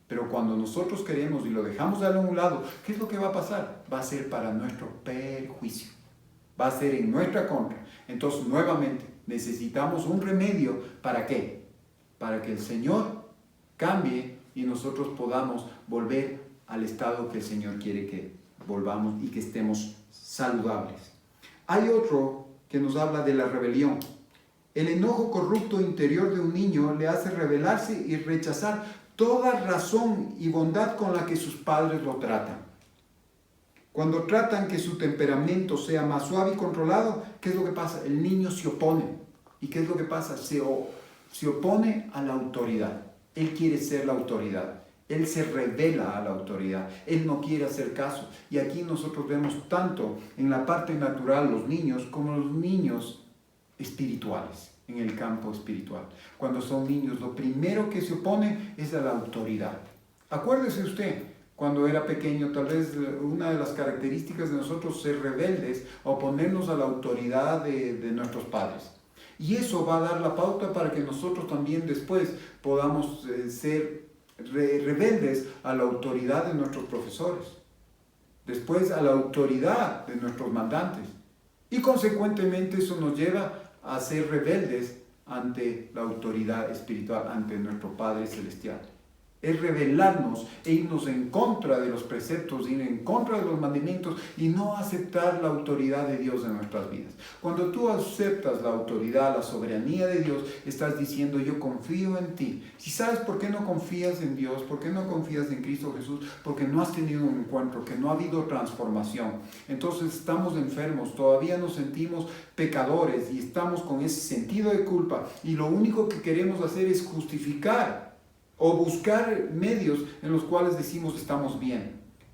Pero cuando nosotros queremos y lo dejamos de a un lado, ¿qué es lo que va a pasar? Va a ser para nuestro perjuicio. Va a ser en nuestra contra. Entonces, nuevamente, necesitamos un remedio. ¿Para qué? Para que el Señor cambie y nosotros podamos volver al estado que el Señor quiere que volvamos y que estemos saludables. Hay otro que nos habla de la rebelión. El enojo corrupto interior de un niño le hace rebelarse y rechazar toda razón y bondad con la que sus padres lo tratan. Cuando tratan que su temperamento sea más suave y controlado, ¿qué es lo que pasa? El niño se opone. ¿Y qué es lo que pasa? Se opone a la autoridad. Él quiere ser la autoridad. Él se revela a la autoridad. Él no quiere hacer caso. Y aquí nosotros vemos tanto en la parte natural los niños como los niños espirituales, en el campo espiritual. Cuando son niños, lo primero que se opone es a la autoridad. Acuérdese usted, cuando era pequeño, tal vez una de las características de nosotros ser rebeldes, oponernos a la autoridad de nuestros padres. Y eso va a dar la pauta para que nosotros también después podamos ser rebeldes a la autoridad de nuestros profesores, después a la autoridad de nuestros mandantes, y consecuentemente eso nos lleva a ser rebeldes ante la autoridad espiritual, ante nuestro Padre Celestial. Es rebelarnos e irnos en contra de los preceptos, ir en contra de los mandamientos y no aceptar la autoridad de Dios en nuestras vidas. Cuando tú aceptas la autoridad, la soberanía de Dios, estás diciendo: yo confío en ti. Si sabes por qué no confías en Dios, por qué no confías en Cristo Jesús, porque no has tenido un encuentro, que no ha habido transformación. Entonces estamos enfermos, todavía nos sentimos pecadores y estamos con ese sentido de culpa, y lo único que queremos hacer es justificar o buscar medios en los cuales decimos estamos bien.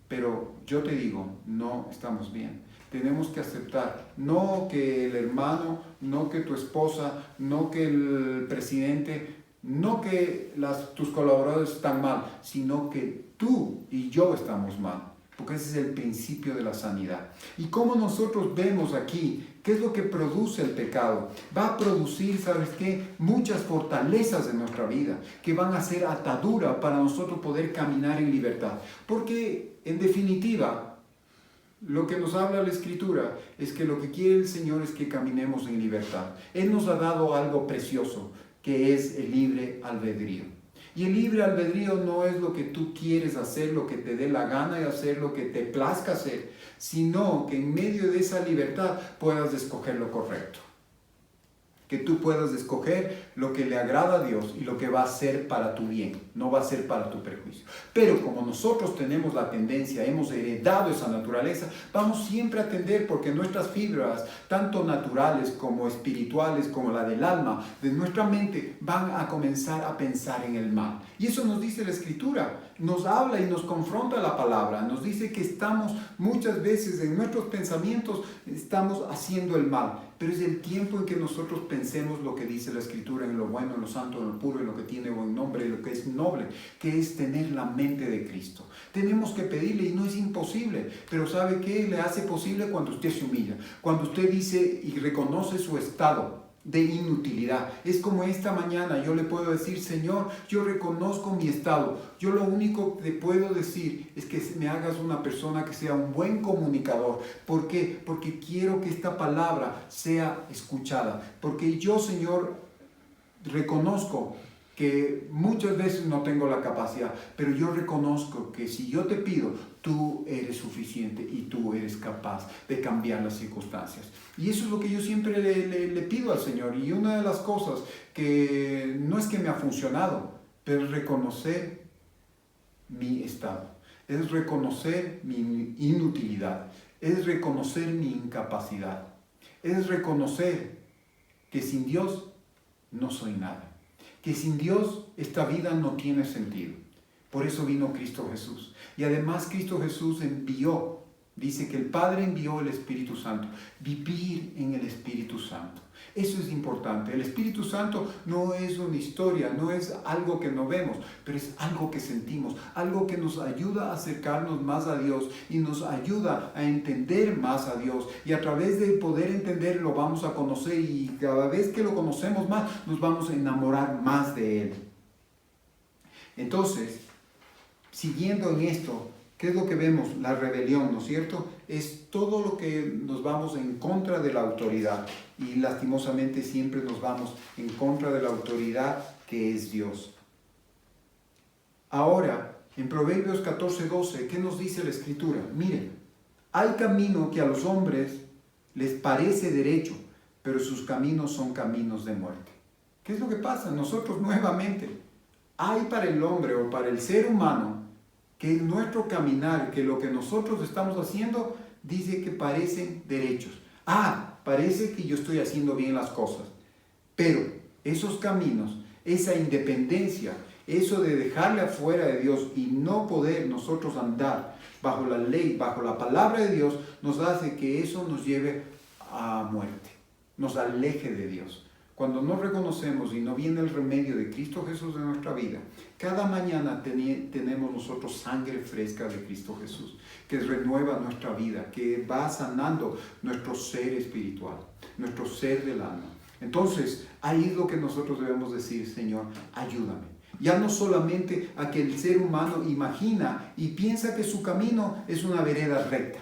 Pero yo te digo, no estamos bien. Tenemos que aceptar, no que el hermano, no que tu esposa, no que el presidente, no que tus colaboradores están mal, sino que tú y yo estamos mal. Porque ese es el principio de la sanidad. Y como nosotros vemos aquí, ¿qué es lo que produce el pecado? Va a producir, ¿sabes qué? Muchas fortalezas en nuestra vida, que van a ser atadura para nosotros poder caminar en libertad. Porque, en definitiva, lo que nos habla la Escritura es que lo que quiere el Señor es que caminemos en libertad. Él nos ha dado algo precioso, que es el libre albedrío. Y el libre albedrío no es lo que tú quieres hacer, lo que te dé la gana de hacer, lo que te plazca hacer, sino que en medio de esa libertad puedas escoger lo correcto. Que tú puedas escoger lo que le agrada a Dios y lo que va a ser para tu bien, no va a ser para tu perjuicio. Pero como nosotros tenemos la tendencia, hemos heredado esa naturaleza, vamos siempre a tender porque nuestras fibras, tanto naturales como espirituales, como la del alma, de nuestra mente, van a comenzar a pensar en el mal. Y eso nos dice la Escritura, nos habla y nos confronta la palabra, nos dice que estamos muchas veces en nuestros pensamientos, estamos haciendo el mal. Pero es el tiempo en que nosotros pensemos lo que dice la Escritura, en lo bueno, en lo santo, en lo puro, en lo que tiene buen nombre, en lo que es noble, que es tener la mente de Cristo. Tenemos que pedirle y no es imposible, pero ¿sabe qué? Le hace posible cuando usted se humilla, cuando usted dice y reconoce su estado de inutilidad. Es como esta mañana yo le puedo decir: Señor, yo reconozco mi estado. Yo lo único que te puedo decir es que me hagas una persona que sea un buen comunicador. ¿Por qué? Porque quiero que esta palabra sea escuchada. Porque yo, Señor, reconozco que muchas veces no tengo la capacidad, pero yo reconozco que si yo te pido, tú eres suficiente y tú eres capaz de cambiar las circunstancias. Y eso es lo que yo siempre le pido al Señor. Y una de las cosas que no es que me ha funcionado, pero es reconocer mi estado, es reconocer mi inutilidad, es reconocer mi incapacidad, es reconocer que sin Dios no soy nada, que sin Dios esta vida no tiene sentido. Por eso vino Cristo Jesús. Y además Cristo Jesús envió, dice que el Padre envió el Espíritu Santo. Vivir en el Espíritu Santo. Eso es importante. El Espíritu Santo no es una historia, no es algo que no vemos, pero es algo que sentimos, algo que nos ayuda a acercarnos más a Dios y nos ayuda a entender más a Dios. Y a través de poder entender lo vamos a conocer, y cada vez que lo conocemos más, nos vamos a enamorar más de Él. Entonces, siguiendo en esto, ¿qué es lo que vemos? La rebelión, ¿no es cierto? Es todo lo que nos vamos en contra de la autoridad. Y lastimosamente siempre nos vamos en contra de la autoridad que es Dios. Ahora, en Proverbios 14:12, ¿qué nos dice la Escritura? Miren, hay camino que a los hombres les parece derecho, pero sus caminos son caminos de muerte. ¿Qué es lo que pasa? Nosotros nuevamente, hay para el hombre o para el ser humano que nuestro caminar, que lo que nosotros estamos haciendo, dice que parecen derechos. Parece que yo estoy haciendo bien las cosas. Pero esos caminos, esa independencia, eso de dejarle afuera de Dios y no poder nosotros andar bajo la ley, bajo la palabra de Dios, nos hace que eso nos lleve a muerte, nos aleje de Dios. Cuando no reconocemos y no viene el remedio de Cristo Jesús en nuestra vida, cada mañana tenemos nosotros sangre fresca de Cristo Jesús, que renueva nuestra vida, que va sanando nuestro ser espiritual, nuestro ser del alma. Entonces, ahí es lo que nosotros debemos decir: Señor, ayúdame. Ya no solamente a que el ser humano imagina y piensa que su camino es una vereda recta,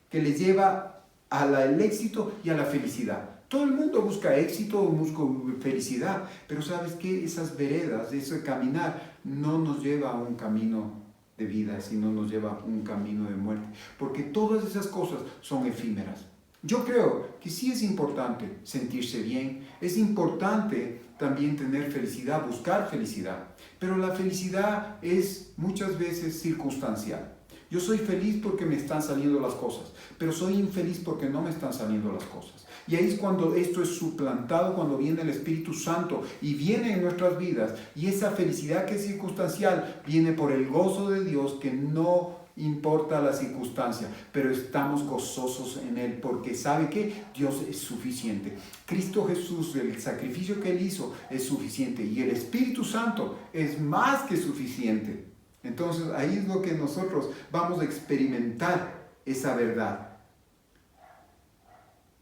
que le lleva al éxito y a la felicidad. Todo el mundo busca éxito, busca felicidad, pero ¿sabes qué? Esas veredas, ese caminar, no nos lleva a un camino de vida, sino nos lleva a un camino de muerte, porque todas esas cosas son efímeras. Yo creo que sí es importante sentirse bien, es importante también tener felicidad, buscar felicidad, pero la felicidad es muchas veces circunstancial. Yo soy feliz porque me están saliendo las cosas, pero soy infeliz porque no me están saliendo las cosas. Y ahí es cuando esto es suplantado, cuando viene el Espíritu Santo y viene en nuestras vidas. Y esa felicidad que es circunstancial viene por el gozo de Dios, que no importa la circunstancia, pero estamos gozosos en Él, porque ¿sabe qué? Dios es suficiente. Cristo Jesús, el sacrificio que Él hizo es suficiente, y el Espíritu Santo es más que suficiente. Entonces ahí es lo que nosotros vamos a experimentar, esa verdad.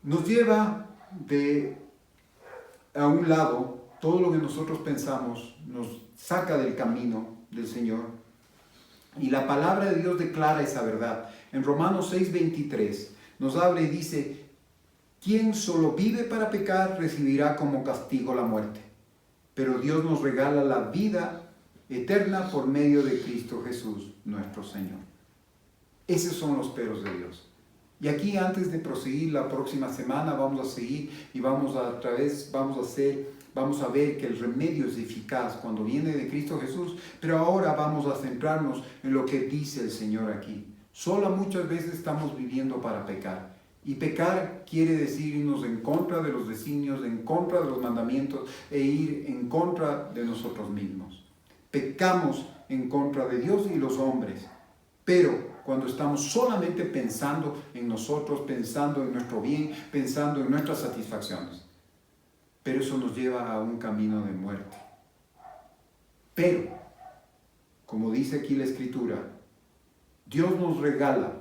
Nos lleva a un lado todo lo que nosotros pensamos, nos saca del camino del Señor. Y la palabra de Dios declara esa verdad. En Romanos 6:23 nos habla y dice: quien solo vive para pecar recibirá como castigo la muerte. Pero Dios nos regala la vida eterna por medio de Cristo Jesús, nuestro Señor. Esos son los peros de Dios. Y aquí, antes de proseguir la próxima semana, vamos a seguir y vamos a ver que el remedio es eficaz cuando viene de Cristo Jesús, pero ahora vamos a centrarnos en lo que dice el Señor aquí. Solo muchas veces estamos viviendo para pecar. Y pecar quiere decir irnos en contra de los designios, en contra de los mandamientos e ir en contra de nosotros mismos. Pecamos en contra de Dios y los hombres, pero cuando estamos solamente pensando en nosotros, pensando en nuestro bien, pensando en nuestras satisfacciones. Pero eso nos lleva a un camino de muerte. Pero, como dice aquí la Escritura, Dios nos regala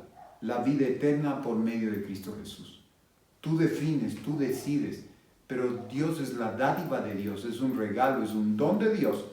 la vida eterna por medio de Cristo Jesús. Tú defines, tú decides, pero Dios es la dádiva de Dios, es un regalo, es un don de Dios,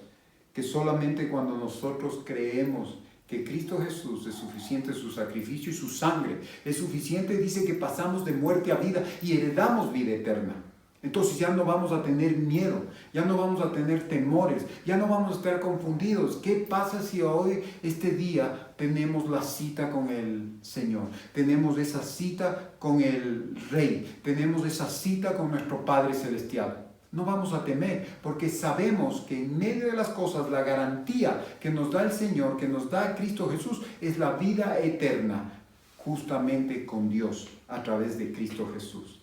que solamente cuando nosotros creemos que Cristo Jesús es suficiente, su sacrificio y su sangre es suficiente, dice que pasamos de muerte a vida y heredamos vida eterna. Entonces ya no vamos a tener miedo, ya no vamos a tener temores, ya no vamos a estar confundidos. ¿Qué pasa si hoy, este día, tenemos la cita con el Señor? Tenemos esa cita con el Rey, tenemos esa cita con nuestro Padre Celestial. No vamos a temer, porque sabemos que en medio de las cosas, la garantía que nos da el Señor, que nos da Cristo Jesús, es la vida eterna, justamente con Dios, a través de Cristo Jesús.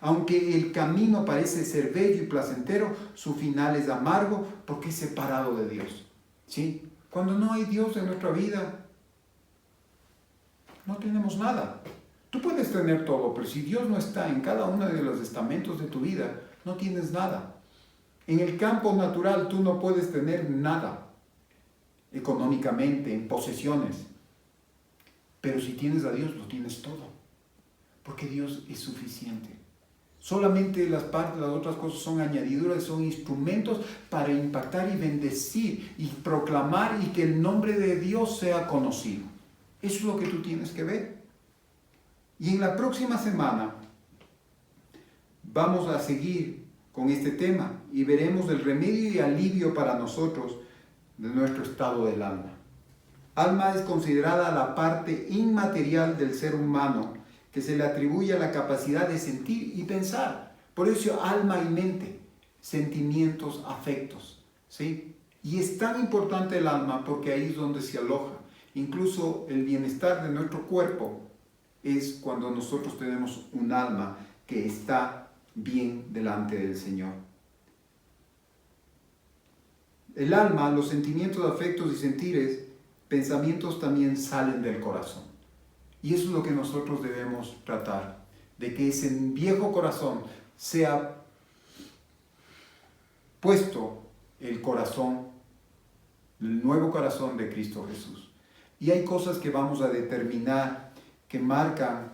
Aunque el camino parece ser bello y placentero, su final es amargo porque es separado de Dios. ¿Sí? Cuando no hay Dios en nuestra vida, no tenemos nada. Tú puedes tener todo, pero si Dios no está en cada uno de los estamentos de tu vida, no tienes nada. En el campo natural tú no puedes tener nada, económicamente, en posesiones. Pero si tienes a Dios, lo tienes todo. Porque Dios es suficiente. Solamente las otras cosas son añadiduras, son instrumentos para impactar y bendecir y proclamar y que el nombre de Dios sea conocido. Eso es lo que tú tienes que ver. Y en la próxima semana vamos a seguir con este tema y veremos el remedio y alivio para nosotros de nuestro estado del alma. Alma es considerada la parte inmaterial del ser humano que se le atribuye a la capacidad de sentir y pensar. Por eso alma y mente, sentimientos, afectos, ¿sí? Y es tan importante el alma porque ahí es donde se aloja. Incluso el bienestar de nuestro cuerpo es cuando nosotros tenemos un alma que está bien delante del Señor. El alma, los sentimientos, afectos y sentires, pensamientos también salen del corazón. Y eso es lo que nosotros debemos tratar, de que ese viejo corazón sea puesto el corazón, el nuevo corazón de Cristo Jesús. Y hay cosas que vamos a determinar que marcan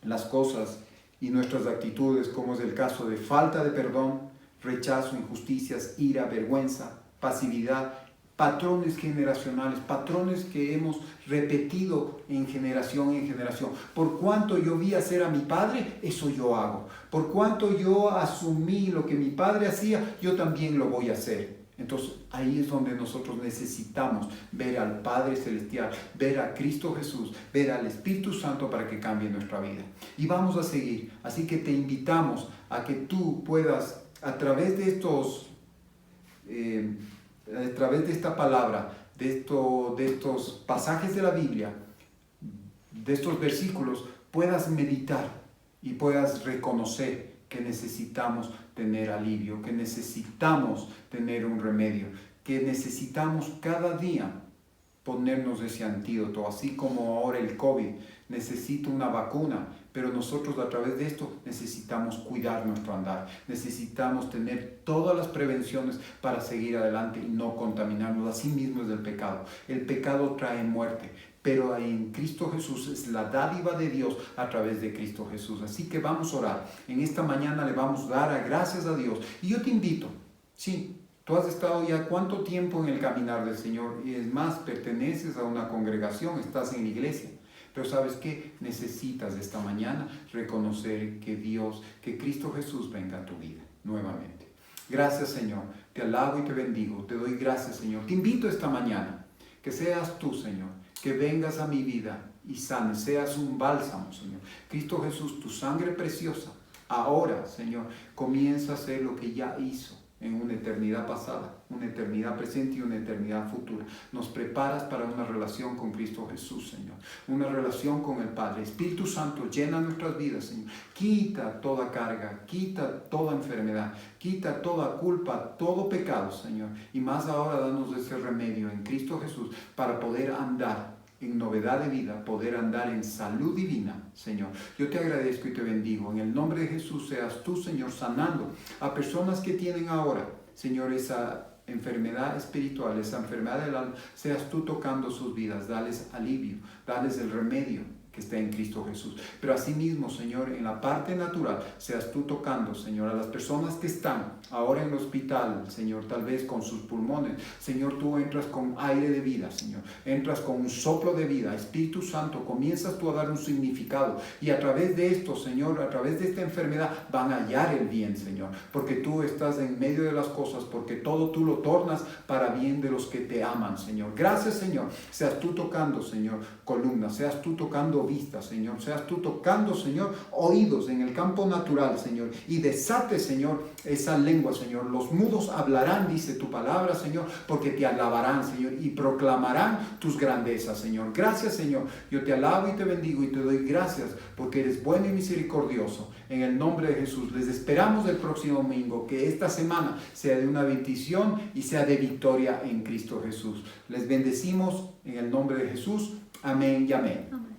las cosas y nuestras actitudes, como es el caso de falta de perdón, rechazo, injusticias, ira, vergüenza, pasividad, patrones generacionales, patrones que hemos repetido en generación. Por cuanto yo vi hacer a mi padre, eso yo hago. Por cuanto yo asumí lo que mi padre hacía, yo también lo voy a hacer. Entonces ahí es donde nosotros necesitamos ver al Padre Celestial, ver a Cristo Jesús, ver al Espíritu Santo para que cambie nuestra vida. Y vamos a seguir. Así que te invitamos a que tú puedas, a través de esta palabra, de estos pasajes de la Biblia, de estos versículos, puedas meditar y puedas reconocer que necesitamos tener alivio, que necesitamos tener un remedio, que necesitamos cada día ponernos ese antídoto, así como ahora el COVID necesita una vacuna, pero nosotros a través de esto necesitamos cuidar nuestro andar, necesitamos tener todas las prevenciones para seguir adelante y no contaminarnos. Así mismo es el pecado. El pecado trae muerte, pero en Cristo Jesús es la dádiva de Dios a través de Cristo Jesús. Así que vamos a orar. En esta mañana le vamos a dar gracias a Dios. Y yo te invito, sí, tú has estado ya cuánto tiempo en el caminar del Señor, y es más, perteneces a una congregación, estás en la iglesia. Pero ¿sabes qué? Necesitas esta mañana reconocer que Dios, que Cristo Jesús venga a tu vida nuevamente. Gracias, Señor, Te alabo y te bendigo. Te doy gracias, Señor. Te invito esta mañana que seas tú, Señor, que vengas a mi vida y sanes, seas un bálsamo, Señor. Cristo Jesús, tu sangre preciosa, ahora, Señor, comienza a hacer lo que ya hizo en una eternidad pasada, una eternidad presente y una eternidad futura. Nos preparas para una relación con Cristo Jesús, Señor. Una relación con el Padre. Espíritu Santo, llena nuestras vidas, Señor. Quita toda carga, quita toda enfermedad, quita toda culpa, todo pecado, Señor. Y más ahora, danos ese remedio en Cristo Jesús para poder andar en novedad de vida, poder andar en salud divina, Señor. Yo te agradezco y te bendigo. En el nombre de Jesús seas tú, Señor, sanando a personas que tienen ahora, Señor, esa enfermedad espiritual, esa enfermedad del alma. Seas tú tocando sus vidas, dales alivio, dales el remedio que está en Cristo Jesús. Pero asimismo, Señor, en la parte natural, seas tú tocando, Señor, a las personas que están ahora en el hospital, Señor, tal vez con sus pulmones. Señor, tú entras con aire de vida, Señor. Entras con un soplo de vida. Espíritu Santo, comienzas tú a dar un significado. Y a través de esto, Señor, a través de esta enfermedad, van a hallar el bien, Señor. Porque tú estás en medio de las cosas, porque todo tú lo tornas para bien de los que te aman, Señor. Gracias, Señor. Seas tú tocando, Señor, columnas. Seas tú tocando vista, Señor. Seas tú tocando, Señor, oídos en el campo natural, Señor. Y desate, Señor, esa lengua, Señor. Los mudos hablarán, dice tu palabra, Señor, porque te alabarán, Señor, y proclamarán tus grandezas, Señor. Gracias, Señor. Yo te alabo y te bendigo y te doy gracias porque eres bueno y misericordioso. En el nombre de Jesús. Les esperamos el próximo domingo. Que esta semana sea de una bendición y sea de victoria en Cristo Jesús. Les bendecimos en el nombre de Jesús. Amén y amén.